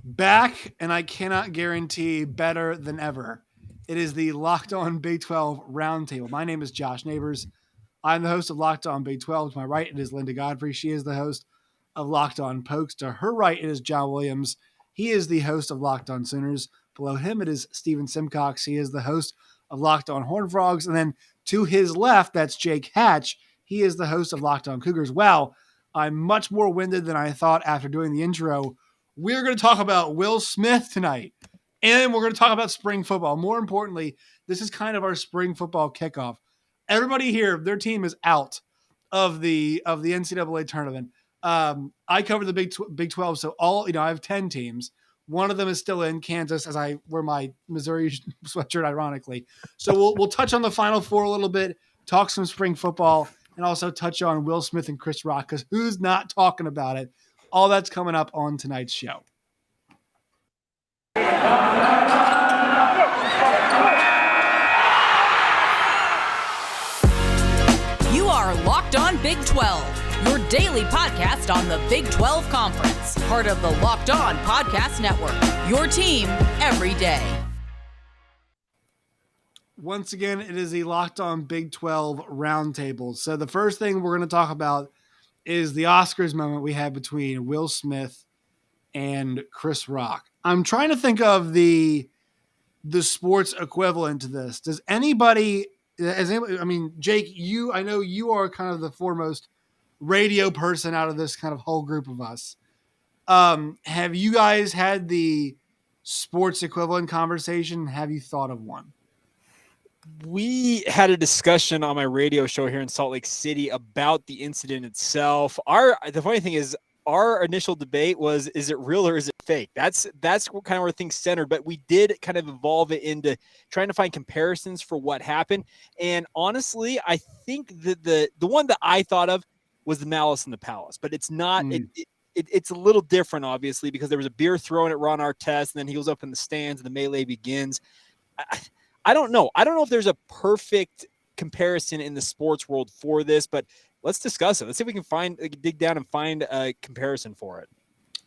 Back, and I cannot guarantee better than ever. It is the Locked On Big 12 Roundtable. My name is Josh Neighbors. I'm the host of Locked On Big 12. To my right, it is Linda Godfrey. She is the host of Locked On Pokes. To her right, it is John Williams. He is the host of Locked On Sooners. Below him, it is Steven Simcox. He is the host of Locked On Horned Frogs. And then to his left, that's Jake Hatch. He is the host of Locked On Cougars. Wow, I'm much more winded than I thought after doing the intro. We're going to talk about Will Smith tonight, and we're going to talk about spring football. More importantly, this is kind of our spring football kickoff. Everybody here, their team is out of the NCAA tournament. I cover the Big 12, so I have 10 teams. One of them is still in Kansas, as I wear my Missouri sweatshirt, ironically. So we'll touch on the Final Four a little bit, talk some spring football, and also touch on Will Smith and Chris Rock, because who's not talking about it? All that's coming up on tonight's show. You are Locked On Big 12, your daily podcast on the Big 12 Conference, part of the Locked On Podcast Network, your team every day. Once again, it is the Locked On Big 12 Roundtable. So the first thing we're going to talk about is the Oscars moment we had between Will Smith and Chris Rock. I'm trying to think of the sports equivalent to this. Does anybody, Jake, I know you are kind of the foremost radio person out of this kind of whole group of us. Have you guys had the sports equivalent conversation? Have you thought of one? We had a discussion on my radio show here in Salt Lake City about the incident itself. The funny thing is, our initial debate was, is it real or is it fake? That's kind of where things centered, but we did kind of evolve it into trying to find comparisons for what happened. And honestly, I think that the one that I thought of was the Malice in the Palace, but it's not. It's a little different, obviously, because there was a beer thrown at Ron Artest, and then he goes up in the stands, and the melee begins. I don't know. I don't know if there's a perfect comparison in the sports world for this, but let's discuss it. Let's see if we can dig down and find a comparison for it.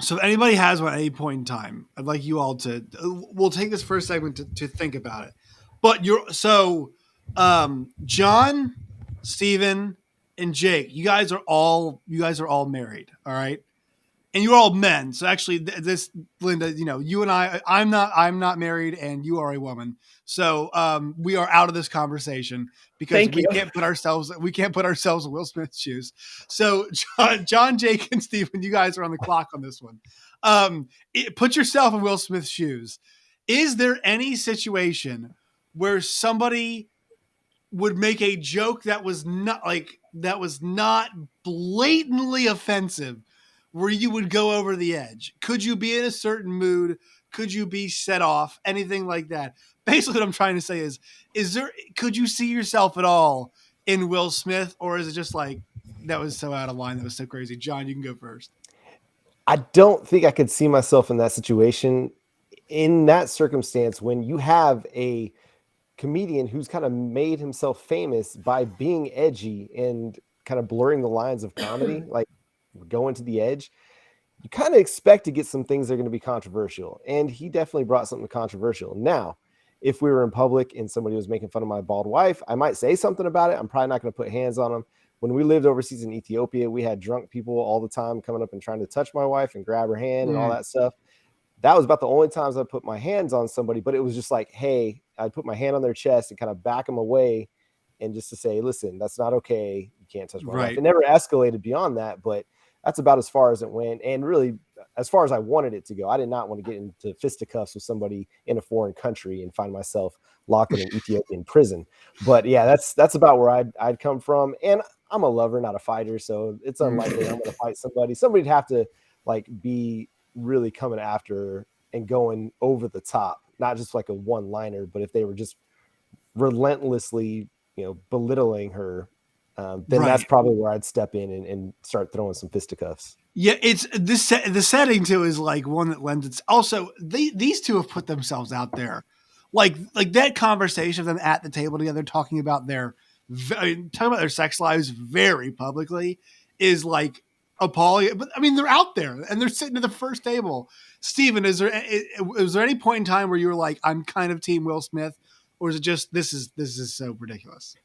So if anybody has one at any point in time, I'd like you all we'll take this first segment to think about it. But John, Steven, and Jake, you guys are all married. All right. And you're all men. So actually this, Linda, you and I'm not married, and you are a woman. So we are out of this conversation because we can't put ourselves in Will Smith's shoes. So John, Jake, and Steven, you guys are on the clock on this one. Put yourself in Will Smith's shoes. Is there any situation where somebody would make a joke that was not blatantly offensive, where you would go over the edge? Could you be in a certain mood? Could you be set off? Anything like that? Basically, what I'm trying to say could you see yourself at all in Will Smith, or is it just like, that was so out of line, that was so crazy? John, you can go first. I don't think I could see myself in that situation. In that circumstance, when you have a comedian who's kind of made himself famous by being edgy and kind of blurring the lines of comedy, like going to the edge, you kind of expect to get some things that are going to be controversial. And he definitely brought something controversial. Now, if we were in public and somebody was making fun of my bald wife, I might say something about it. I'm probably not going to put hands on them. When we lived overseas in Ethiopia, we had drunk people all the time coming up and trying to touch my wife and grab her hand and all that stuff. That was about the only times I put my hands on somebody, but it was just like, hey, I'd put my hand on their chest and kind of back them away, and just to say, listen, that's not okay. You can't touch my wife. It never escalated beyond that, but that's about as far as it went, and really as far as I wanted it to go. I did not want to get into fisticuffs with somebody in a foreign country and find myself locked in an Ethiopian prison. But yeah, that's about where I'd come from. And I'm a lover, not a fighter, so it's unlikely I'm going to fight somebody. Somebody'd have to be really coming after and going over the top, not just like a one-liner, but if they were just relentlessly, belittling her, then that's probably where I'd step in and start throwing some fisticuffs. Yeah, it's this. The setting too is like one that lends itself. Also, these two have put themselves out there, like that conversation of them at the table together talking about their sex lives very publicly is like appalling. But I mean, they're out there and they're sitting at the first table. Steven, was there any point in time where you were like, I'm kind of team Will Smith, or is it just this is so ridiculous?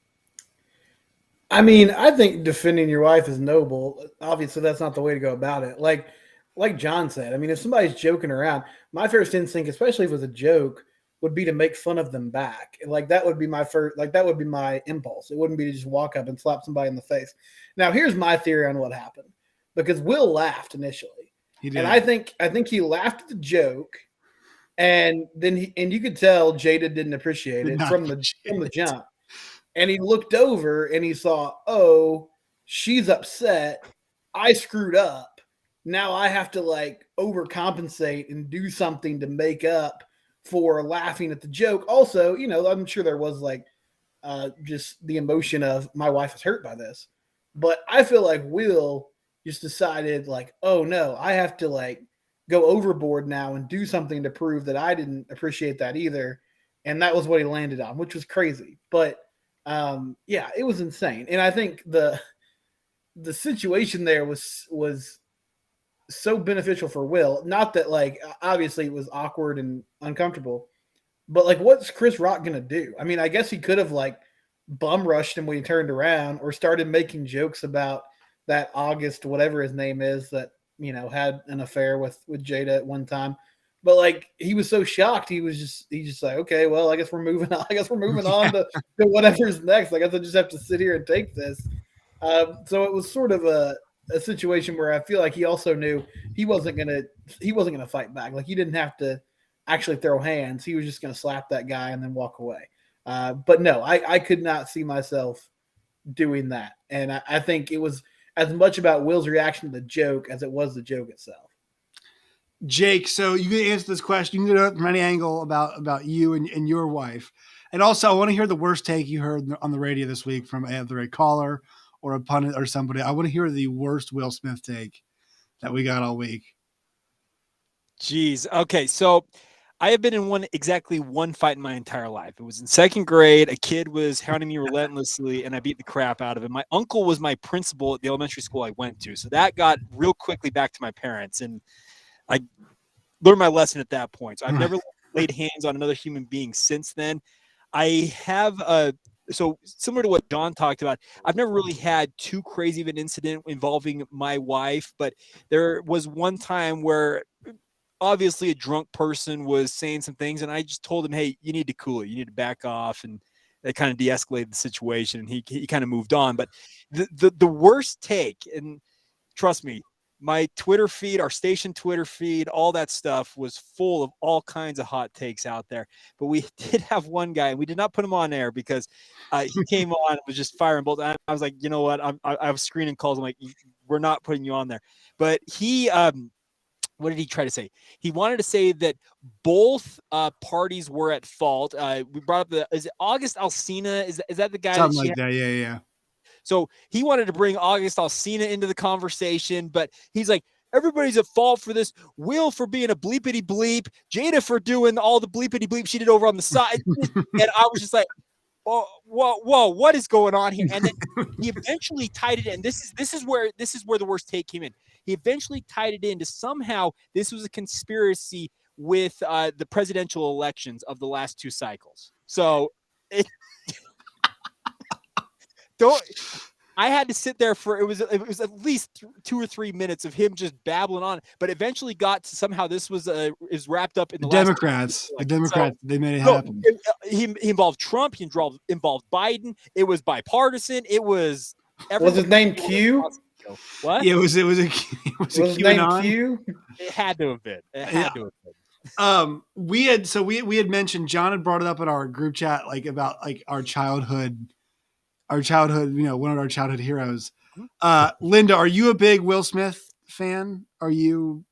I mean, I think defending your wife is noble. Obviously, that's not the way to go about it. Like John said, I mean, if somebody's joking around, my first instinct, especially if it was a joke, would be to make fun of them back. Like that would be my first, like that would be my impulse. It wouldn't be to just walk up and slap somebody in the face. Now, here's my theory on what happened, because Will laughed initially, He did. and I think he laughed at the joke, and then you could tell Jada didn't appreciate it from the jump, and he looked over and he saw, oh, she's upset. I screwed up. Now I have to like overcompensate and do something to make up for laughing at the joke. Also, you know, I'm sure there was like just the emotion of my wife was hurt by this, but I feel like Will just decided like, oh no, I have to like go overboard now and do something to prove that I didn't appreciate that either. And that was what he landed on, which was crazy. But yeah, it was insane. And I think the situation there was so beneficial for Will. Not that like obviously it was awkward and uncomfortable, but like what's Chris Rock gonna do? I mean, I guess he could have like bum rushed him when he turned around, or started making jokes about that August, whatever his name is, that, you know, had an affair with Jada at one time. But like he was so shocked, he's just like, okay, well, I guess we're moving on. I guess we're moving on to whatever's next. I guess I just have to sit here and take this. So it was sort of a situation where I feel like he also knew he wasn't gonna fight back. Like he didn't have to actually throw hands. He was just gonna slap that guy and then walk away. But no, I could not see myself doing that. And I think it was as much about Will's reaction to the joke as it was the joke itself. Jake, so you can answer this question. You can go from any angle about you and your wife. And also, I want to hear the worst take you heard on the radio this week from either a caller or a pundit or somebody. I want to hear the worst Will Smith take that we got all week. Jeez. Okay. So I have been in exactly one fight in my entire life. It was in second grade. A kid was hounding me relentlessly, and I beat the crap out of him. My uncle was my principal at the elementary school I went to. So that got real quickly back to my parents, and I learned my lesson at that point. So I've never laid hands on another human being since then. I have so similar to what Don talked about, I've never really had too crazy of an incident involving my wife, but there was one time where obviously a drunk person was saying some things, and I just told him, hey, you need to cool it. You need to back off. And that kind of de-escalated the situation, and he kind of moved on. But the worst take, and trust me, my Twitter feed, our station Twitter feed, all that stuff was full of all kinds of hot takes out there. But we did have one guy, and we did not put him on air because he came on and was just firing bolts. And I was like, you know what? I was screening calls. I'm like, we're not putting you on there. But he, what did he try to say? He wanted to say that both parties were at fault. We brought up is it August Alsina? Is that the guy? Something like that. Yeah. So he wanted to bring August Alsina into the conversation, but he's like, everybody's at fault for this. Will for being a bleepity bleep, Jada for doing all the bleepity bleep she did over on the side. And I was just like, oh, whoa, what is going on here? And then he eventually tied it in. This is where the worst take came in. He eventually tied it into somehow this was a conspiracy with the presidential elections of the last two cycles. So I had to sit there for it was at least 2 or 3 minutes of him just babbling on, but eventually got to somehow this was is wrapped up in the Democrats. The Democrats, they made it happen. He involved Trump. He involved Biden. It was bipartisan. It was. Was his name Q? What? Yeah, was his name Q? It had to have been. It had to have been. We had mentioned, John had brought it up in our group chat, like about like our childhood, you know, one of our childhood heroes. Linda, are you a big Will Smith fan? Are you,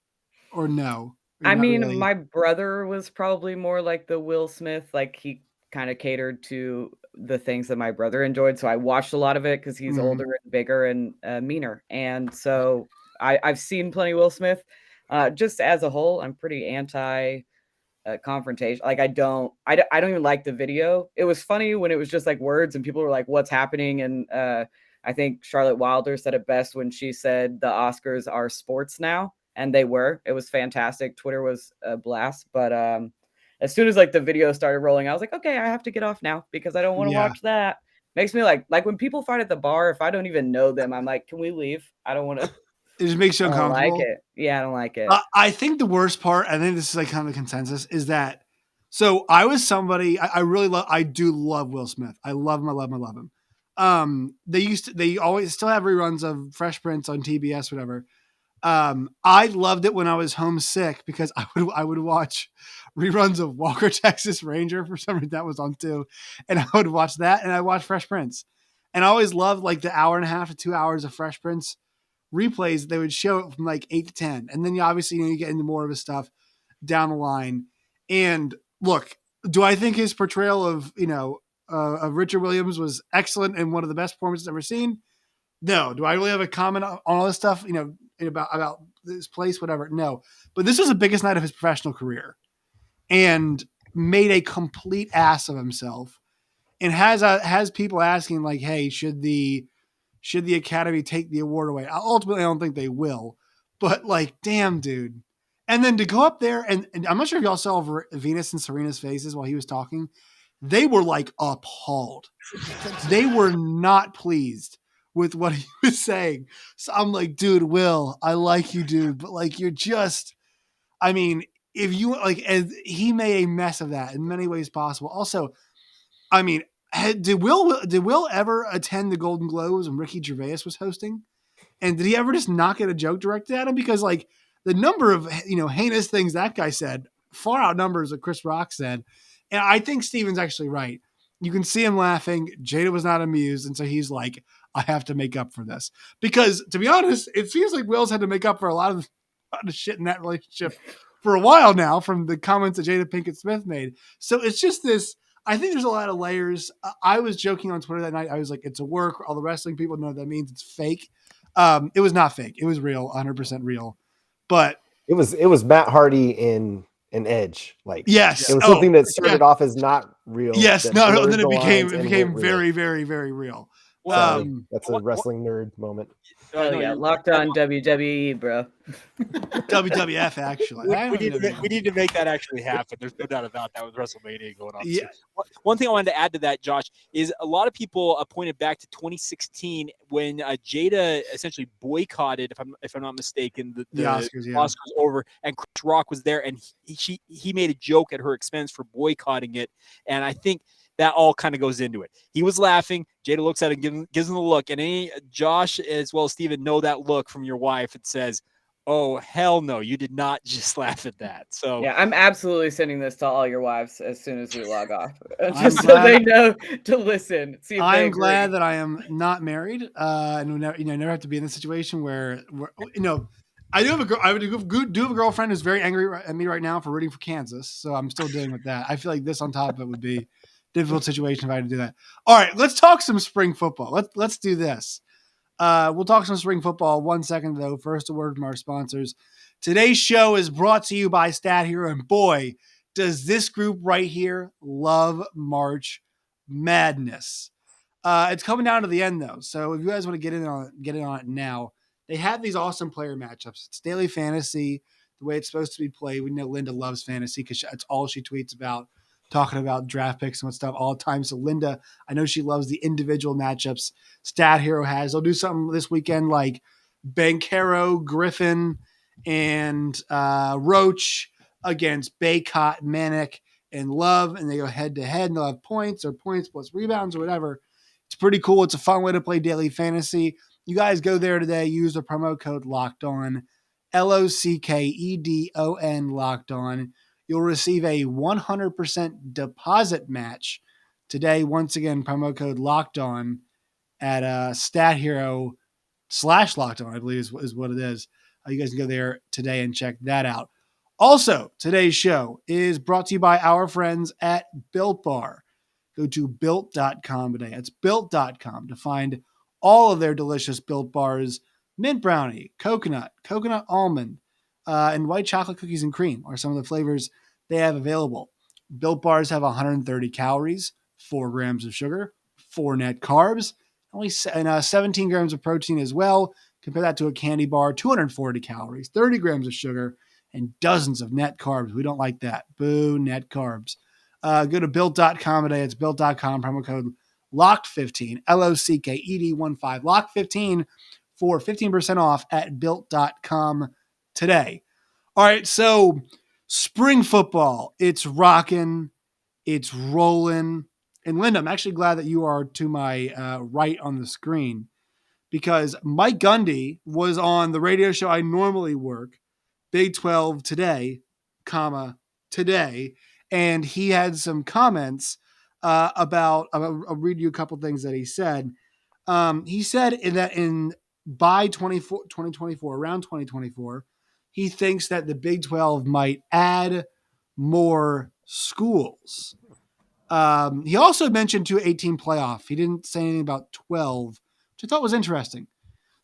or no? I mean, really? My brother was probably more like the Will Smith, like he kind of catered to the things that my brother enjoyed. So I watched a lot of it because he's older and bigger and meaner. And so I've seen plenty of Will Smith. Just as a whole, I'm pretty anti confrontation. Like I don't even like the video. It was funny when it was just like words and people were like, what's happening? And I think Charlotte Wilder said it best when she said the Oscars are sports now, and they were. It was fantastic. Twitter was a blast, but as soon as like the video started rolling, I was like, okay, I have to get off now because I don't want to watch that. Makes me like when people fight at the bar, if I don't even know them, I'm like, can we leave? I don't want to. It just makes you uncomfortable. I don't like it. Yeah, I don't like it. I think the worst part, I think this is like kind of the consensus, is that so I was somebody I do love Will Smith. I love him. I love him. I love him. They always still have reruns of Fresh Prince on TBS, whatever. I loved it when I was homesick because I would watch reruns of Walker, Texas Ranger for some reason that was on too. And I would watch that and I watched Fresh Prince. And I always loved like the hour and a half to 2 hours of Fresh Prince replays. They would show it from like 8 to 10. And then you get into more of his stuff down the line. And look, do I think his portrayal of Richard Williams was excellent and one of the best performances I've ever seen? No. Do I really have a comment on all this stuff, about this place, whatever? No. But this was the biggest night of his professional career and made a complete ass of himself and has people asking like, hey, should the Academy take the award away? Ultimately, I don't think they will, but like, damn, dude. And then to go up there and I'm not sure if y'all saw Venus and Serena's faces while he was talking. They were like appalled. They were not pleased with what he was saying. So I'm like, dude, Will, I like you, dude, but like, you're just, I mean, if you like, as he made a mess of that in many ways possible. Also, I mean, did Will ever attend the Golden Globes when Ricky Gervais was hosting? And did he ever just not get a joke directed at him? Because like the number of, heinous things that guy said far outnumbers what Chris Rock said. And I think Steven's actually right. You can see him laughing. Jada was not amused. And so he's like, I have to make up for this. Because to be honest, it seems like Will's had to make up for a lot of shit in that relationship for a while now from the comments that Jada Pinkett Smith made. So it's just this, I think there's a lot of layers. I was joking on Twitter that night. I was like, it's a work. All the wrestling people know what that means. It's fake. It was not fake. It was real, 100% real. But it was Matt Hardy in an Edge. Like, yes, it was something that started off as not real. Yes, and then it became very, very, very real. That's a wrestling nerd moment. Oh yeah, locked on WWE, bro. WWF, actually. We need to make that actually happen. There's no doubt about that with WrestleMania going on. Yeah. So, one thing I wanted to add to that, Josh, is a lot of people pointed back to 2016 when Jada essentially boycotted, if I'm not mistaken, the Oscars over, and Chris Rock was there, and he made a joke at her expense for boycotting it, and I think that all kind of goes into it. He was laughing. Jada looks at him, gives him the look. And Josh, as well as Steven, know that look from your wife. It says, oh, hell no, you did not just laugh at that. So yeah, I'm absolutely sending this to all your wives as soon as we log off. Just so they know to listen. See if I'm glad that I am not married. And never have to be in this situation where I do have a girl. I do have a girlfriend who's very angry at me right now for rooting for Kansas. So I'm still dealing with that. I feel like this on top of it would be difficult situation if I had to do that. All right, let's talk some spring football. Let's do this. We'll talk some spring football. 1 second though. First, a word from our sponsors. Today's show is brought to you by StatHero, and boy, does this group right here love March Madness. It's coming down to the end though, so if you guys want to get in on it now, they have these awesome player matchups. It's daily fantasy, the way it's supposed to be played. We know Linda loves fantasy because that's all she tweets about. Talking about draft picks and what stuff all the time. So Linda, I know she loves the individual matchups StatHero has. They'll do something this weekend like Bankero, Griffin, and Roach against Baycott, Manic, and Love, and they go head to head, and they'll have points plus rebounds or whatever. It's pretty cool. It's a fun way to play daily fantasy. You guys go there today. Use the promo code LOCKEDON, LOCKEDON, Locked On. You'll receive a 100% deposit match today. Once again, promo code Locked On at StatHero /Locked On, I believe is what it is. You guys can go there today and check that out. Also, today's show is brought to you by our friends at Built Bar. Go to built.com today. It's built.com to find all of their delicious Built Bars. Mint brownie, coconut almond, and white chocolate cookies and cream are some of the flavors they have available. Built Bars have 130 calories, 4 grams of sugar, 4 net carbs, only 17 grams of protein as well. Compare that to a candy bar, 240 calories, 30 grams of sugar, and dozens of net carbs. We don't like that. Boo, net carbs. Go to built.com today. It's built.com, promo code LOCKED15, LOCKED15, LOCKED15 for 15% off at built.com today. All right, so spring football, it's rocking, it's rolling. And Linda, I'm actually glad that you are to my right on the screen because Mike Gundy was on the radio show I normally work, Big 12 Today, today, and he had some comments about. I'll read you a couple things that he said. He said by 2024, around 2024, he thinks that the Big 12 might add more schools. He also mentioned 18 playoff. He didn't say anything about 12, which I thought was interesting.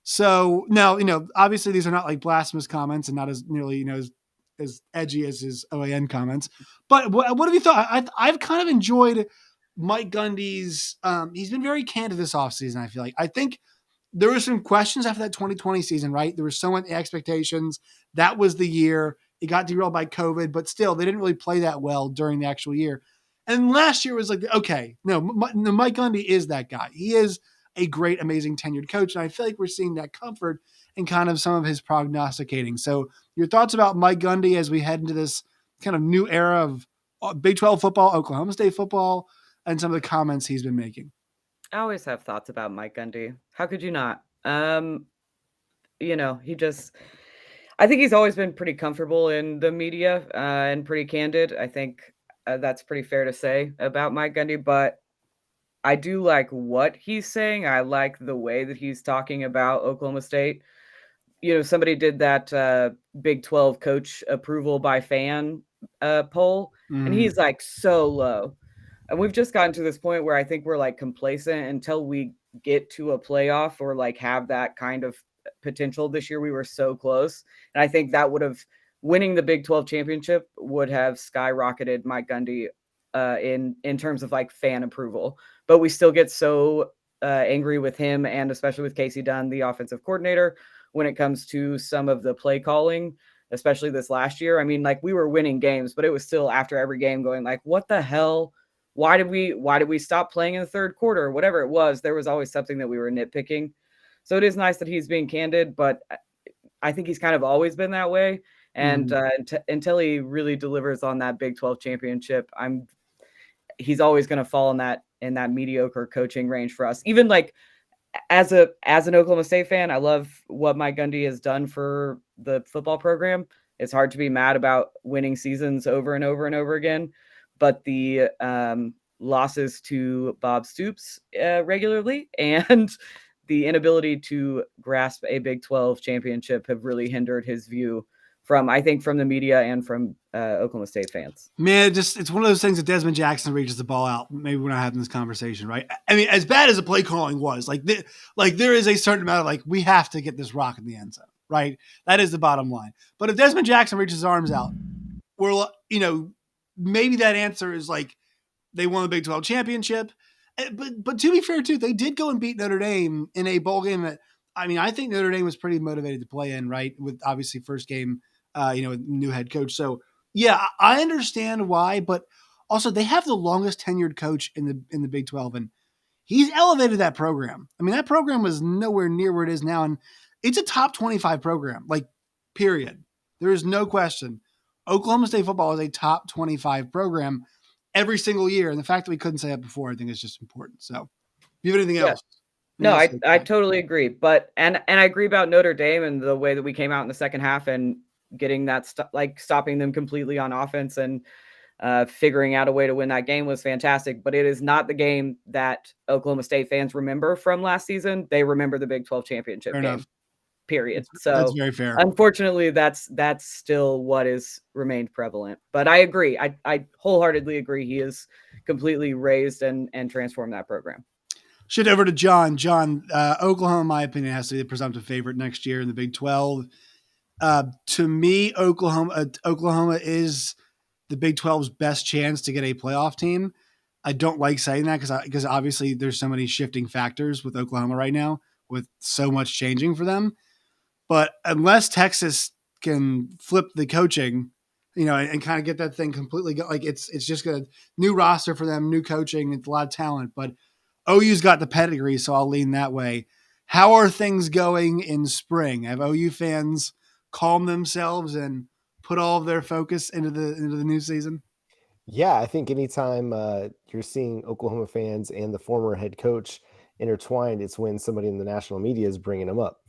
So now, obviously these are not like blasphemous comments and not as nearly, as edgy as his OAN comments. But what have you thought? I've kind of enjoyed Mike Gundy's. He's been very candid this offseason, I feel like. I think there were some questions after that 2020 season, right? There were so many expectations. That was the year. It got derailed by COVID, but still, they didn't really play that well during the actual year. And last year was like, okay, no, Mike Gundy is that guy. He is a great, amazing tenured coach. And I feel like we're seeing that comfort in kind of some of his prognosticating. So your thoughts about Mike Gundy as we head into this kind of new era of Big 12 football, Oklahoma State football, and some of the comments he's been making? I always have thoughts about Mike Gundy. How could you not? I think he's always been pretty comfortable in the media and pretty candid. I think that's pretty fair to say about Mike Gundy, but I do like what he's saying. I like the way that he's talking about Oklahoma State. Somebody did that Big 12 coach approval by fan poll, and he's like so low. And we've just gotten to this point where I think we're like complacent until we get to a playoff or like have that kind of potential. This year we were so close. And I think that winning the Big 12 championship would have skyrocketed Mike Gundy in terms of like fan approval. But we still get so angry with him and especially with Casey Dunn, the offensive coordinator, when it comes to some of the play calling, especially this last year. I mean, like we were winning games, but it was still after every game going like, what the hell? Why did we stop playing in the third quarter or whatever it was? There was always something that we were nitpicking. So it is nice that he's being candid, but I think he's kind of always been that way. And until he really delivers on that Big 12 championship, he's always going to fall in that mediocre coaching range for us. Even like as an Oklahoma State fan, I love what Mike Gundy has done for the football program. It's hard to be mad about winning seasons over and over and over again. But the losses to Bob Stoops regularly and the inability to grasp a Big 12 championship have really hindered his view from the media and from Oklahoma State fans. Man, it's one of those things that Desmond Jackson reaches the ball out. Maybe we're not having this conversation, right? I mean, as bad as the play calling was, there is a certain amount of like, we have to get this rock in the end zone, right? That is the bottom line. But if Desmond Jackson reaches his arms out, we're, maybe that answer is like they won the Big 12 championship. But to be fair, too, they did go and beat Notre Dame in a bowl game that, I think Notre Dame was pretty motivated to play in, right? With obviously first game, with new head coach. So, yeah, I understand why, but also they have the longest tenured coach in the Big 12, and he's elevated that program. I mean, that program was nowhere near where it is now, and it's a top 25 program, like, period. There is no question. Oklahoma State football is a top 25 program every single year. And the fact that we couldn't say that before, I think is just important. So do you have anything else? No, I totally agree. But, and I agree about Notre Dame and the way that we came out in the second half and getting that stopping them completely on offense and figuring out a way to win that game was fantastic. But it is not the game that Oklahoma State fans remember from last season. They remember the Big 12 championship game. Enough. Period. So that's very fair. Unfortunately, that's still what is remained prevalent. But I agree. I wholeheartedly agree. He has completely raised and transformed that program. Shift over to John. John, Oklahoma, in my opinion, has to be the presumptive favorite next year in the Big 12. To me, Oklahoma is the Big 12's best chance to get a playoff team. I don't like saying that because obviously there's so many shifting factors with Oklahoma right now, with so much changing for them. But unless Texas can flip the coaching, and kind of get that thing completely like it's just a new roster for them, new coaching, it's a lot of talent. But OU's got the pedigree, so I'll lean that way. How are things going in spring? Have OU fans calmed themselves and put all of their focus into the new season? Yeah, I think anytime you're seeing Oklahoma fans and the former head coach intertwined, it's when somebody in the national media is bringing them up.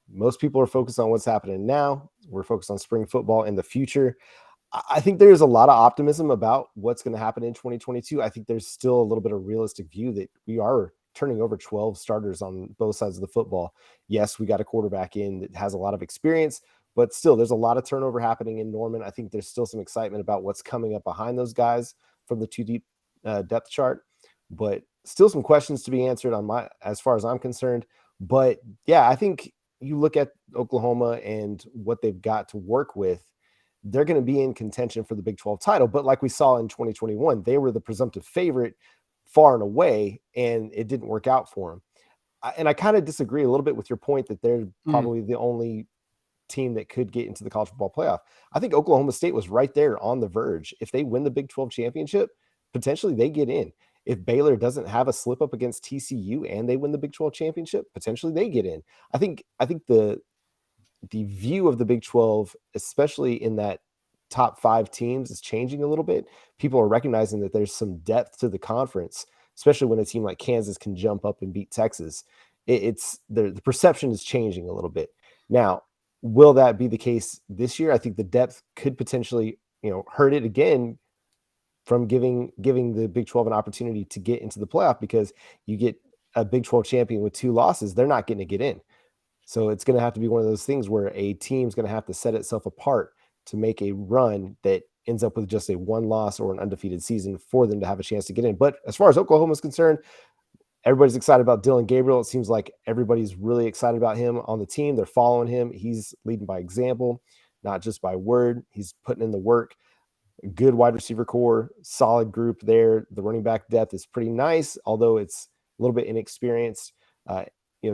Most people are focused on what's happening now. We're focused on spring football in the future. I think there's a lot of optimism about what's going to happen in 2022. I think there's still a little bit of realistic view that we are turning over 12 starters on both sides of the football. Yes, we got a quarterback in that has a lot of experience, but still there's a lot of turnover happening in Norman. I think there's still some excitement about what's coming up behind those guys from the two deep depth chart, but still some questions to be answered as far as I'm concerned. But yeah, I think you look at Oklahoma and what they've got to work with, they're going to be in contention for the Big 12 title. But like we saw in 2021, they were the presumptive favorite far and away, and it didn't work out for them. And I kind of disagree a little bit with your point that they're probably the only team that could get into the college football playoff. I think Oklahoma State was right there on the verge. If they win the Big 12 championship, potentially they get in. If Baylor doesn't have a slip up against TCU and they win the Big 12 championship, potentially they get in. I think the view of the Big 12, especially in that top 5 teams, is changing a little bit. People are recognizing that there's some depth to the conference, especially when a team like Kansas can jump up and beat Texas. It's the perception is changing a little bit. Now, will that be the case this year? I think the depth could potentially, hurt it again from giving the Big 12 an opportunity to get into the playoff, because you get a Big 12 champion with 2 losses, they're not getting to get in. So it's going to have to be one of those things where a team's going to have to set itself apart to make a run that ends up with just a 1 loss or an undefeated season for them to have a chance to get in. But as far as Oklahoma is concerned, everybody's excited about Dylan Gabriel. It seems like everybody's really excited about him on the team. They're following him. He's leading by example, not just by word. He's putting in the work. Good wide receiver core, solid group there. The running back depth is pretty nice, although it's a little bit inexperienced.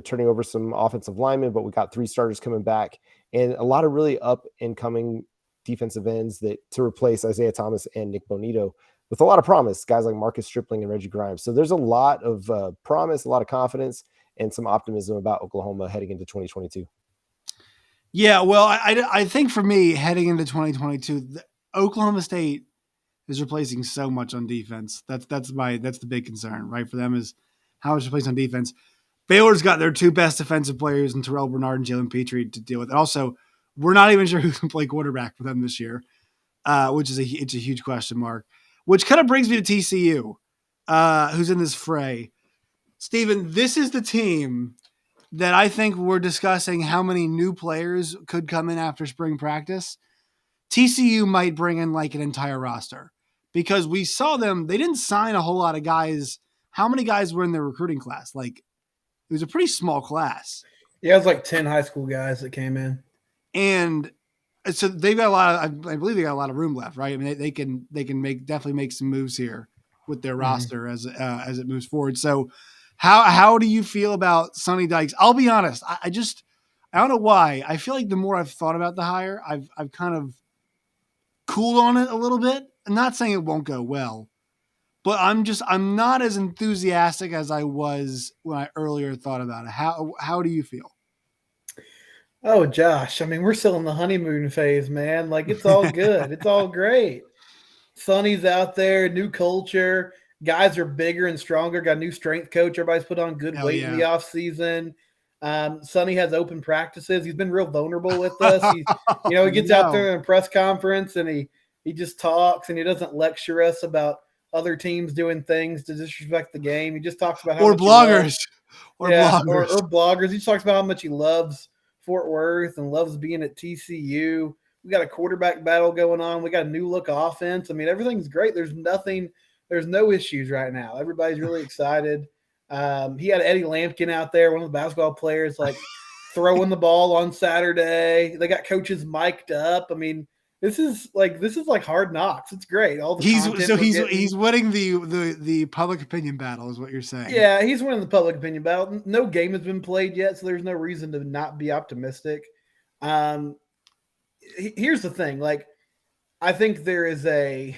Turning over some offensive linemen, but we got 3 starters coming back and a lot of really up and coming defensive ends that to replace Isaiah Thomas and Nick Bonito with a lot of promise, guys like Marcus Stripling and Reggie Grimes. So there's a lot of promise, a lot of confidence, and some optimism about Oklahoma heading into 2022. Yeah, well, I think for me, heading into 2022, Oklahoma State is replacing so much on defense. That's the big concern, right, for them, is how much replaced on defense. Baylor's got their 2 best defensive players in Terrell Bernard and Jalen Petrie to deal with. And also, we're not even sure who can play quarterback for them this year, which is it's a huge question mark. Which kind of brings me to TCU, who's in this fray. Steven, this is the team that I think we're discussing how many new players could come in after spring practice. TCU might bring in like an entire roster because we saw them. They didn't sign a whole lot of guys. How many guys were in their recruiting class? Like, it was a pretty small class. Yeah, it was like 10 high school guys that came in. And so they've got a lot of, I believe they got a lot of room left, right? I mean, they can definitely make some moves here with their roster as it moves forward. So how do you feel about Sonny Dykes? I'll be honest. I don't know why. I feel like the more I've thought about the hire, I've kind of cooled on it a little bit. I'm not saying it won't go well, but I'm not as enthusiastic as I was when I earlier thought about it. How do you feel? Oh, Josh, I mean, we're still in the honeymoon phase, man. Like, it's all good. It's all great. Sonny's out there, new culture. Guys are bigger and stronger. Got a new strength coach. Everybody's put on good weight in the offseason. Sonny has open practices. He's been real vulnerable with us. He gets out there in a press conference and he just talks and he doesn't lecture us about other teams doing things to disrespect the game. He just talks about how much bloggers. bloggers. He just talks about how much he loves Fort Worth and loves being at TCU. We got a quarterback battle going on. We got a new look offense. I mean, everything's great. There's no issues right now. Everybody's really excited. He had Eddie Lampkin out there, one of the basketball players, like throwing the ball on Saturday. They got coaches mic'd up. I mean, This is like Hard Knocks. It's great. All the he's winning the public opinion battle, is what you're saying. Yeah, he's winning the public opinion battle. No game has been played yet, so there's no reason to not be optimistic. Here's the thing: like, I think there's a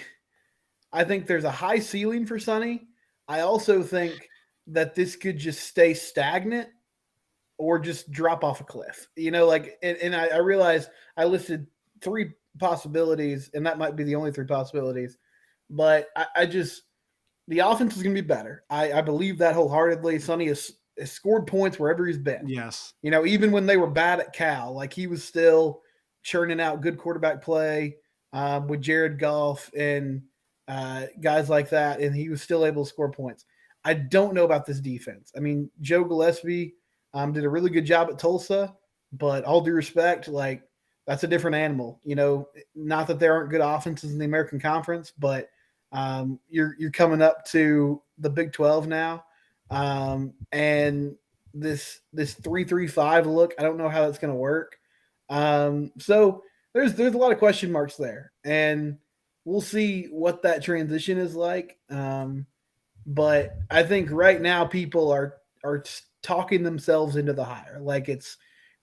high ceiling for Sonny. I also think that this could just stay stagnant or just drop off a cliff. You know, like, and I realize I listed 3 possibilities, and that might be the only 3 possibilities. But I just, the offense is going to be better. I believe that wholeheartedly. Sonny has scored points wherever he's been. Yes. You know, even when they were bad at Cal, like, he was still churning out good quarterback play with Jared Goff and guys like that, and he was still able to score points. I don't know about this defense. I mean, Joe Gillespie did a really good job at Tulsa, but all due respect, like, that's a different animal. You know, not that there aren't good offenses in the American Conference, but you're coming up to the Big 12 now, and this 3-3-5 look, I don't know how that's going to work. So there's a lot of question marks there, and we'll see what that transition is like. But I think right now people are talking themselves into the hire. Like,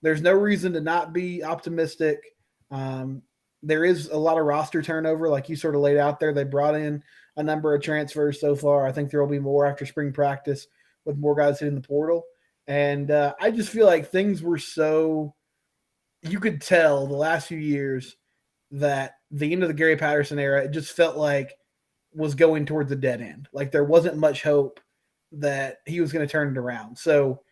there's no reason to not be optimistic. There is a lot of roster turnover, like you sort of laid out there. They brought in a number of transfers so far. I think there will be more after spring practice with more guys hitting the portal. And I just feel like things were so – you could tell the last few years that the end of the Gary Patterson era, it just felt like was going towards a dead end. Like, there wasn't much hope that he was going to turn it around. So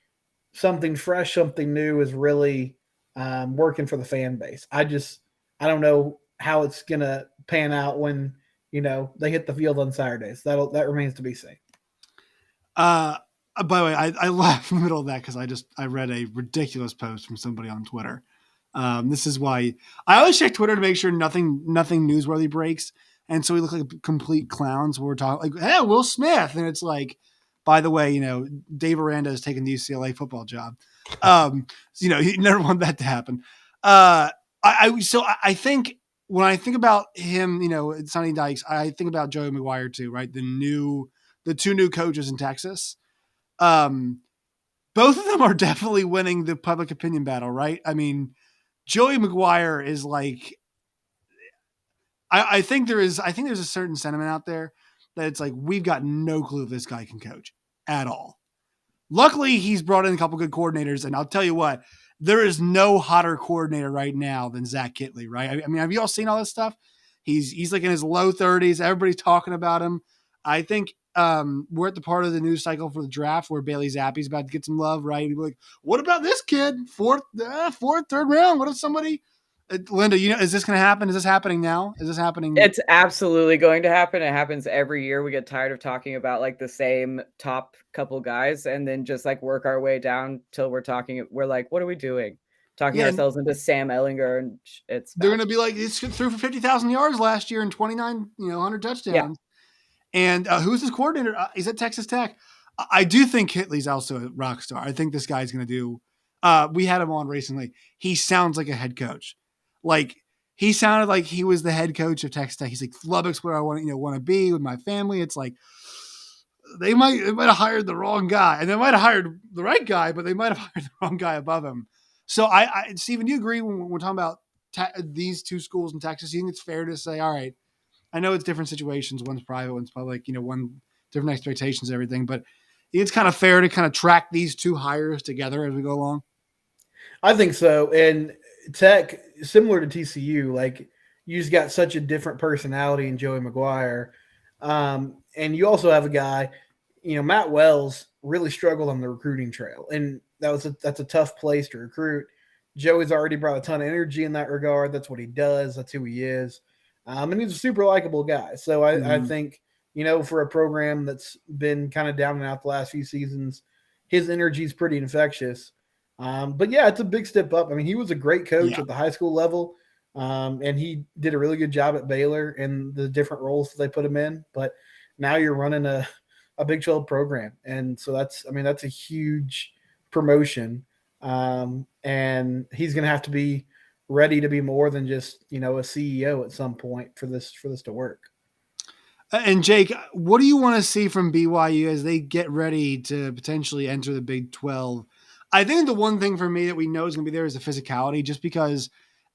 something fresh, something new is really working for the fan base. I don't know how it's going to pan out when, you know, they hit the field on Saturdays. That remains to be seen. By the way, I laughed in the middle of that because I read a ridiculous post from somebody on Twitter. This is why I always check Twitter to make sure nothing newsworthy breaks. And so we look like complete clowns when we're talking like, hey, Will Smith. And it's like, by the way, you know, Dave Aranda has taken the UCLA football job. So, you know, he never wanted that to happen. I think when I think about him, you know, Sonny Dykes, I think about Joey McGuire too, right? The 2 new coaches in Texas. Both of them are definitely winning the public opinion battle, right? I mean, Joey McGuire is like, I think there's a certain sentiment out there that it's like, we've got no clue if this guy can coach at all. Luckily, he's brought in a couple good coordinators, and I'll tell you what, there is no hotter coordinator right now than Zach Kittley, right? I mean, have you all seen all this stuff? He's like in his low 30s. Everybody's talking about him. I think we're at the part of the news cycle for the draft where Bailey Zappi's about to get some love, right? He'd be like, what about this kid? Fourth, third round. What if somebody – Linda, you know, is this going to happen? Is this happening now? Is this happening? It's absolutely going to happen. It happens every year. We get tired of talking about like the same top couple guys and then just like work our way down till we're like, what are we doing? Talking ourselves into Sam Ellinger, and they're going to be like, it's threw for 50,000 yards last year and 29, 100 touchdowns. Yeah. And who's his coordinator? He's at Texas Tech. I do think Hitley's also a rock star. I think this guy's going to do. We had him on recently. He sounds like a head coach. Like, he sounded like he was the head coach of Texas Tech. He's like, Lubbock's where I want to be with my family. It's like they might have hired the wrong guy, and they might have hired the right guy, but they might have hired the wrong guy above him. So, Stephen, do you agree when we're talking about these 2 schools in Texas? You think it's fair to say, all right, I know it's different situations. One's private, one's public. You know, one different expectations, everything. But it's kind of fair to kind of track these 2 hires together as we go along. I think so, and Tech, similar to TCU, like, you just got such a different personality in Joey McGuire. And you also have a guy, you know, Matt Wells really struggled on the recruiting trail. And that's a tough place to recruit. Joey's already brought a ton of energy in that regard. That's what he does. That's who he is. And he's a super likable guy. So I think, you know, for a program that's been kind of down and out the last few seasons, his energy is pretty infectious. But yeah, it's a big step up. I mean, he was a great coach at the high school level, and he did a really good job at Baylor and the different roles that they put him in. But now you're running a Big 12 program, and so that's a huge promotion. And he's going to have to be ready to be more than just, a CEO at some point for this to work. And Jake, what do you want to see from BYU as they get ready to potentially enter the Big 12? I think the one thing for me that we know is going to be there is the physicality, just because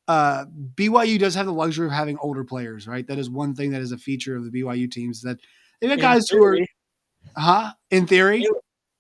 BYU does have the luxury of having older players, right? That is one thing that is a feature of the BYU teams, that they've got guys who are, in theory.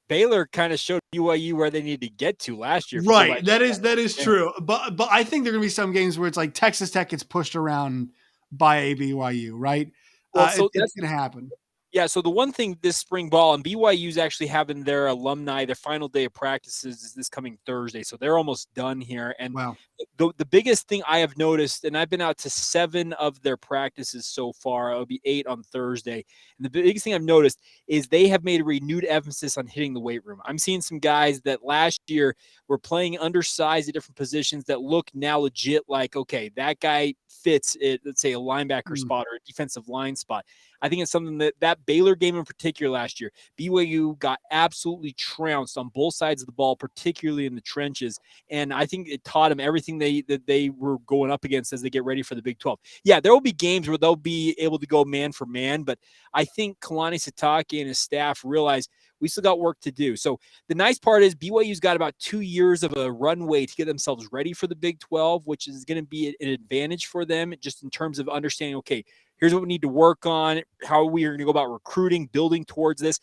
Baylor kind of showed BYU where they need to get to last year. Right. That is true. But I think there are going to be some games where it's like Texas Tech gets pushed around by a BYU, right? Well, so it's going to happen. Yeah, so the one thing this spring ball, and BYU's actually having their alumni, their final day of practices is this coming Thursday. So they're almost done here. And wow. the biggest thing I have noticed, and I've been out to 7 of their practices so far, it'll be 8 on Thursday. And the biggest thing I've noticed is they have made a renewed emphasis on hitting the weight room. I'm seeing some guys that last year were playing undersized at different positions that look now legit like, okay, that guy fits it, let's say a linebacker spot or a defensive line spot. I think it's something that Baylor game in particular last year, BYU got absolutely trounced on both sides of the ball, particularly in the trenches. And I think it taught them everything that they were going up against as they get ready for the Big 12. Yeah, there will be games where they'll be able to go man for man, but I think Kalani Sitake and his staff realize we still got work to do. So the nice part is BYU's got about 2 years of a runway to get themselves ready for the Big 12, which is going to be an advantage for them just in terms of understanding, okay, here's what we need to work on, how we are going to go about recruiting, building towards this.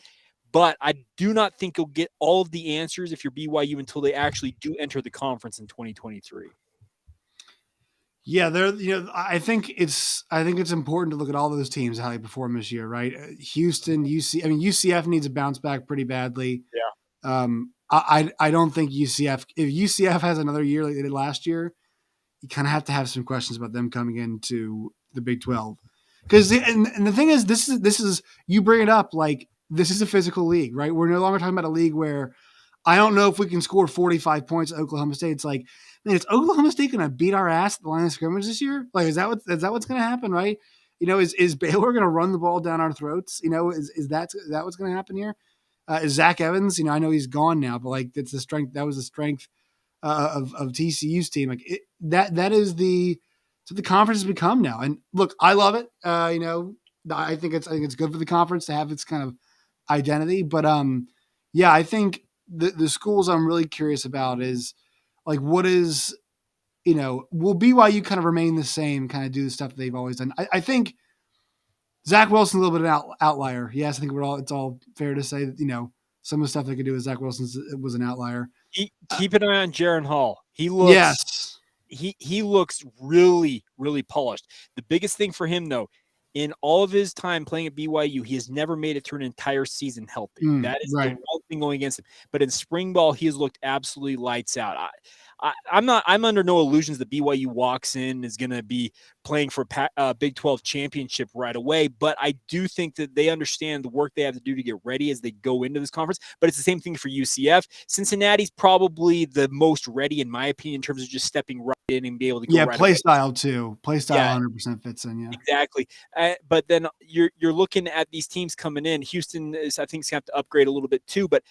But I do not think you'll get all of the answers if you're BYU until they actually do enter the conference in 2023. Yeah, I think it's important to look at all those teams, how they perform this year, right? Houston, UCF needs a bounce back pretty badly. Yeah. I don't think if UCF has another year like they did last year, you kind of have to have some questions about them coming into the Big 12. Because and the thing is, this is you bring it up, like this is a physical league, right? We're no longer talking about a league where I don't know if we can score 45 points at Oklahoma State. It's like, man, is Oklahoma State going to beat our ass at the line of scrimmage this year? Like, is that what's going to happen, right? Is Baylor going to run the ball down our throats? Is that what's going to happen here? Is Zach Evans? I know he's gone now, but like it's the strength. That was the strength of TCU's team. Like that is what the conference has become now. And look, I love it. I think it's good for the conference to have its kind of identity. But yeah, I think the schools I'm really curious about is like what is, will BYU kind of remain the same, kind of do the stuff they've always done. I think Zach Wilson's a little bit of an outlier. Yes, I think it's all fair to say that, some of the stuff they could do with Zach Wilson was an outlier. Keep an eye on Jaron Hall. He looks. Yes. He looks really, really polished. The biggest thing for him, though, in all of his time playing at BYU, he has never made it through an entire season healthy. That is right. The one thing going against him. But in spring ball, he has looked absolutely lights out. I'm under no illusions that BYU walks in is going to be playing for a Big 12 championship right away. But I do think that they understand the work they have to do to get ready as they go into this conference. But it's the same thing for UCF. Cincinnati's probably the most ready, in my opinion, in terms of just stepping right in and be able to go right play away. style too. Play style 100% fits in. Yeah, exactly. But then you're looking at these teams coming in. Houston is, I think, is going to have to upgrade a little bit too. But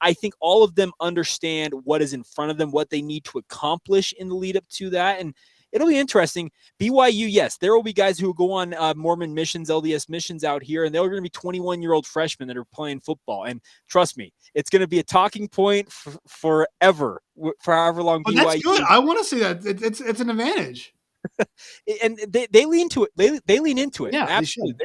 I think all of them understand what is in front of them, what they need to accomplish in the lead up to that. And it'll be interesting. BYU, yes, there will be guys who will go on Mormon missions, LDS missions out here, and they're going to be 21-year-old freshmen that are playing football. And trust me, it's going to be a talking point forever, for however long but BYU. That's good. I want to see that. It's an advantage. And they lean into it. They lean into it. Yeah, absolutely.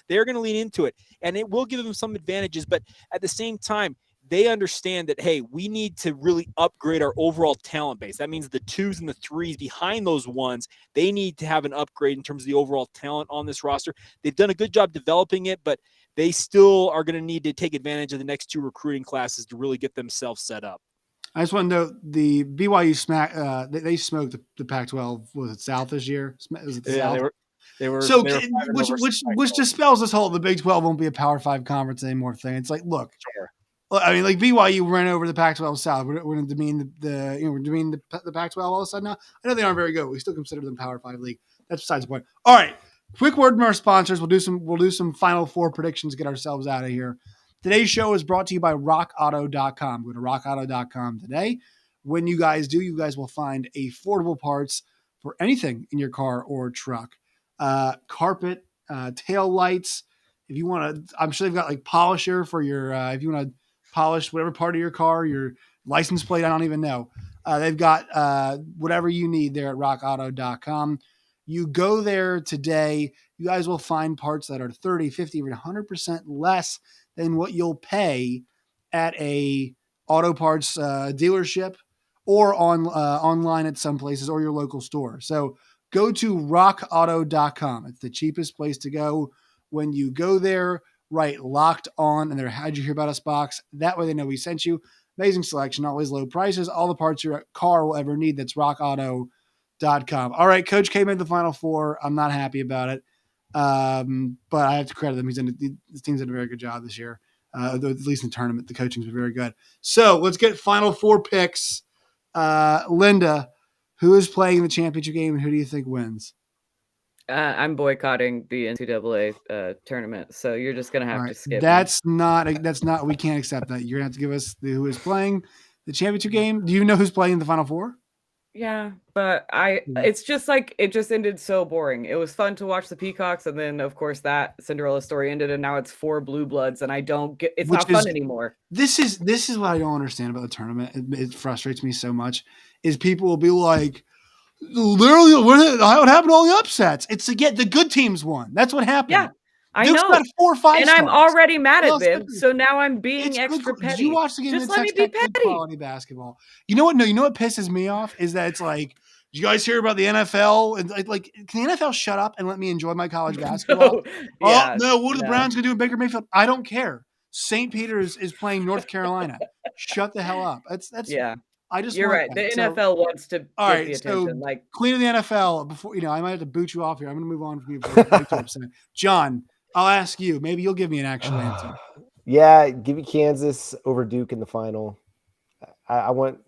They're going to lean into it, and it will give them some advantages. But at the same time, they understand that, hey, we need to really upgrade our overall talent base. That means the 2s and the 3s behind those 1s, they need to have an upgrade in terms of the overall talent on this roster. They've done a good job developing it, but they still are going to need to take advantage of the next 2 recruiting classes to really get themselves set up. I just want to note the BYU they smoked the Pac-12. Was it South this year? Was it the South? They were. So, they were which dispels this whole the Big 12 won't be a Power 5 conference anymore thing. It's like, look, sure. I mean, like BYU ran over the Pac-12 South. We're going to demean we're demeaning the Pac-12 all of a sudden now. I know they aren't very good. We still consider them Power 5 league. That's besides the point. All right, quick word from our sponsors. We'll do some Final Four predictions to get ourselves out of here. Today's show is brought to you by RockAuto.com. Go to RockAuto.com today. When you guys do, you guys will find affordable parts for anything in your car or truck. Carpet, tail lights. If you want to, I'm sure they've got like polisher for your, if you want to polish whatever part of your car, your license plate, I don't even know. They've got whatever you need there at rockauto.com. You go there today, you guys will find parts that are 30, 50, even 100% less than what you'll pay at a auto parts dealership or online at some places or your local store. So go to rockauto.com. It's the cheapest place to go. When you go there, write Locked On and their How'd You Hear About Us box. That way they know we sent you. Amazing selection, always low prices, all the parts your car will ever need. That's rockauto.com. All right, Coach K made the Final Four. I'm not happy about it, but I have to credit him. His team's done a very good job this year, at least in the tournament. The coaching's been very good. So let's get Final Four picks. Linda, who is playing in the championship game and who do you think wins? I'm boycotting the NCAA tournament, so you're just gonna have to skip. That's not. We can't accept that. You're gonna have to give us who is playing the championship game. Do you know who's playing in the Final Four? Yeah, but it's just like it just ended so boring. It was fun to watch the Peacocks, and then of course that Cinderella story ended, and now it's 4 Blue Bloods, and I don't get. It's not fun anymore. This is what I don't understand about the tournament. It frustrates me so much. Is people will be like, literally, what happened to all the upsets? It's to get the good teams won. That's what happened. Yeah, I Duke's know. got 4 or 5 and stars. I'm already mad at them. So now I'm being extra petty. Did you watch the game? Just let me be petty. Good quality basketball. You know what? No, you know what pisses me off is that it's like, did you guys hear about the NFL? And like, can the NFL shut up and let me enjoy my college basketball? What are the Browns gonna do in Baker Mayfield? I don't care. St. Peter's is playing North Carolina. Shut the hell up. That's You're right. The NFL wants to get the attention. So like Queen of the NFL, before I might have to boot you off here. I'm gonna move on from you. John, I'll ask you. Maybe you'll give me an actual answer. Yeah, give me Kansas over Duke in the final. So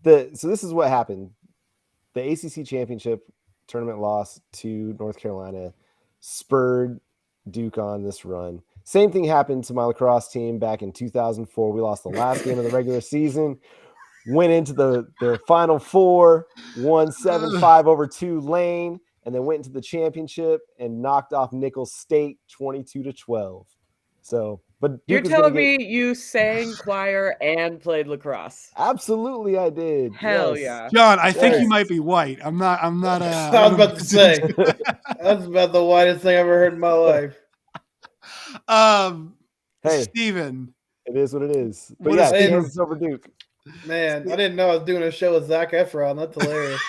this is what happened. The ACC championship tournament loss to North Carolina spurred Duke on this run. Same thing happened to my lacrosse team back in 2004. We lost the last game of the regular season, went into the Final Four, won 7-5 over Tulane, and then went into the championship and knocked off Nicholls State 22-12. So, but Duke you're telling me you sang choir and played lacrosse? Absolutely, I did. Hell yeah, John. I think you might be white. I'm not. I was about to say that's about the whitest thing I've ever heard in my life. Hey, Steven. It is what it is. But What yeah, is Kansas over Duke. Man, I didn't know I was doing a show with Zac Efron. That's hilarious.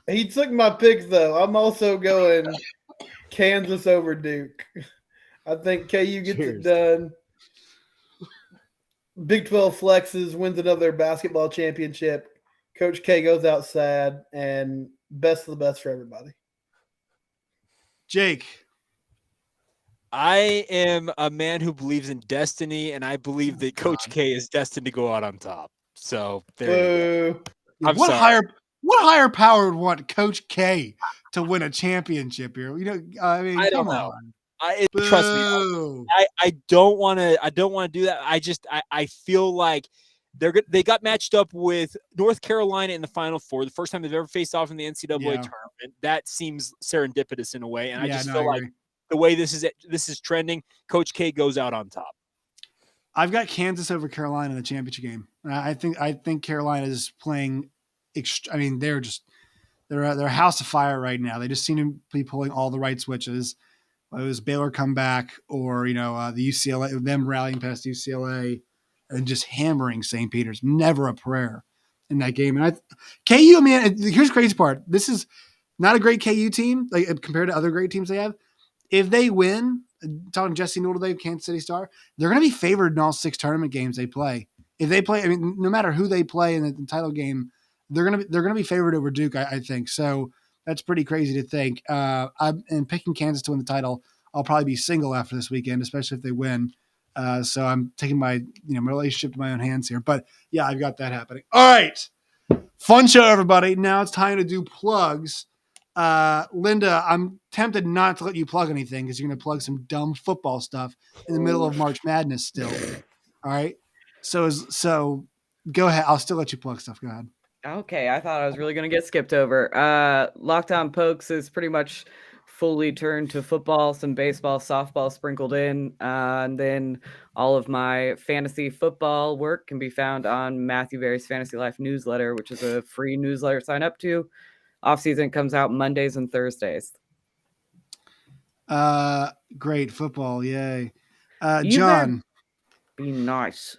He took my pick though. I'm also going Kansas over Duke. I think KU gets it done. Big 12 flexes, wins another basketball championship. Coach K goes out sad, and best of the best for everybody. Jake. I am a man who believes in destiny, and I believe that Coach K is destined to go out on top. So there you go. What higher power would want Coach K to win a championship here? I don't know. Trust me. I don't want to do that. I feel like they got matched up with North Carolina in the Final Four, the first time they've ever faced off in the NCAA tournament. That seems serendipitous in a way, and I feel like the way this is trending, Coach K goes out on top. I've got Kansas over Carolina in the championship game. I think Carolina is playing. They're a house of fire right now. They just seem to be pulling all the right switches. Whether it was Baylor come back or the UCLA, them rallying past UCLA and just hammering St. Peter's. Never a prayer in that game. And KU, here's the crazy part. This is not a great KU team compared to other great teams they have. If they win, talking Jesse Noodle, Kansas City Star, they're going to be favored in all 6 tournament games they play. If they play, no matter who they play in the title game, they're going to be favored over Duke, I think. So that's pretty crazy to think. I'm picking Kansas to win the title. I'll probably be single after this weekend, especially if they win. So I'm taking my my relationship to my own hands here. But yeah, I've got that happening. All right, fun show, everybody. Now it's time to do plugs. Linda, I'm tempted not to let you plug anything because you're going to plug some dumb football stuff in the middle of March Madness still. All right. So go ahead. I'll still let you plug stuff. Go ahead. Okay, I thought I was really going to get skipped over. Locked On Pokes is pretty much fully turned to football, some baseball, softball sprinkled in. And then all of my fantasy football work can be found on Matthew Berry's Fantasy Life newsletter, which is a free newsletter sign up to. Offseason comes out Mondays and Thursdays. Great football. Yay. You John. be nice.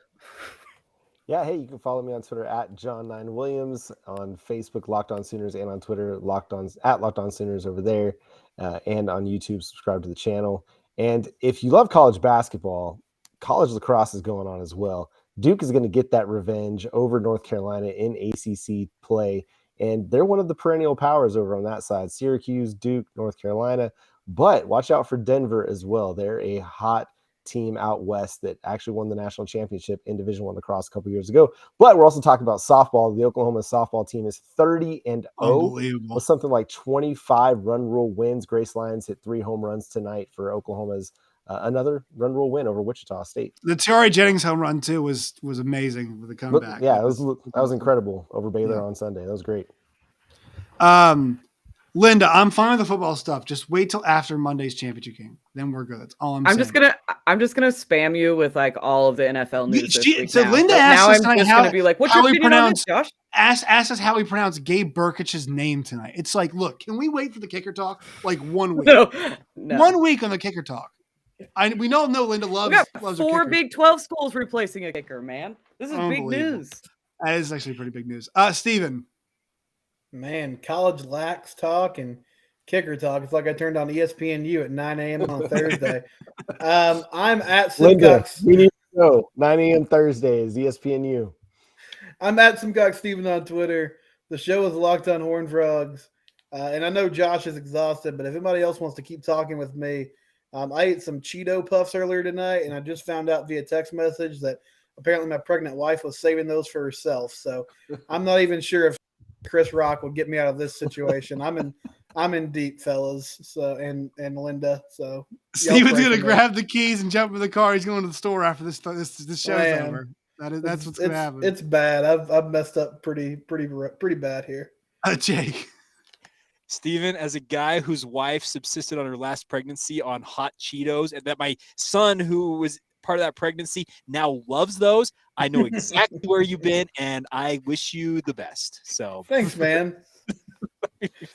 Yeah, hey, you can follow me on Twitter at John9Williams, on Facebook, Locked On Sooners, and on Twitter, Locked On Sooners over there, and on YouTube, subscribe to the channel. And if you love college basketball, college lacrosse is going on as well. Duke is going to get that revenge over North Carolina in ACC play, and they're one of the perennial powers over on that side. Syracuse, Duke, North Carolina, but watch out for Denver as well. They're a hot team out west that actually won the national championship in Division I lacrosse a couple years ago. But we're also talking about softball. The Oklahoma softball team is 30-0 with something like 25 run rule wins. Grace Lyons hit 3 home runs tonight for Oklahoma's another run rule win over Wichita State. The Tiare Jennings home run too was amazing with the comeback. That was incredible over Baylor on Sunday. That was great. Linda, I'm fine with the football stuff. Just wait till after Monday's championship game. Then we're good. That's all I'm saying. I'm just gonna spam you with like all of the NFL news. Linda asked us tonight gonna be like, "What's your opinion on this, Josh?" Ask us how we pronounce Gabe Burkich's name tonight. It's like, look, can we wait for the kicker talk? Like 1 week. No. 1 week on the kicker talk. We know Linda loves. We got 4 Big 12 schools replacing a kicker, man. This is big news. That is actually pretty big news. Steven. Man, college lax talk and kicker talk. It's like I turned on ESPNU at 9 a.m. on Thursday. I'm at Linda, we need to know. 9 a.m. Thursday is ESPNU. I'm at SomeGuckSteven on Twitter. The show is Locked on Horned Frogs. And I know Josh is exhausted, but if anybody else wants to keep talking with me, I ate some Cheeto Puffs earlier tonight, and I just found out via text message that apparently my pregnant wife was saving those for herself. So I'm not even sure if Chris Rock will get me out of this situation. I'm in deep, fellas. So and Linda. So Steven's gonna grab the keys and jump in the car. He's going to the store after this show's over. That's what's gonna happen. It's bad. I've messed up pretty bad here. Jake. Steven, as a guy whose wife subsisted on her last pregnancy on hot Cheetos, and that my son, who was part of that pregnancy, now loves those, I know exactly where you've been, and I wish you the best. So thanks, man.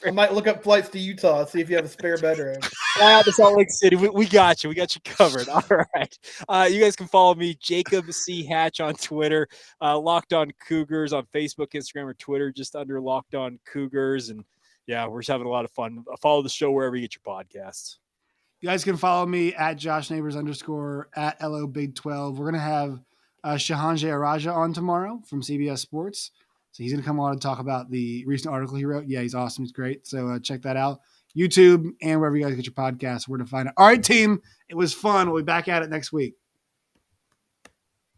I might look up flights to Utah and see if you have a spare bedroom. To Salt Lake City. We got you. We got you covered. All right. You guys can follow me, Jacob C. Hatch, on Twitter, Locked On Cougars on Facebook, Instagram, or Twitter, just under Locked On Cougars. And yeah, we're just having a lot of fun. Follow the show wherever you get your podcasts. You guys can follow me at @JoshNeighbors_ at LO Big 12. We're going to have Shahan Jayaraja on tomorrow from CBS Sports. So he's going to come on and talk about the recent article he wrote. Yeah, he's awesome. He's great. So check that out. YouTube and wherever you guys get your podcasts, where to find it. All right, team. It was fun. We'll be back at it next week.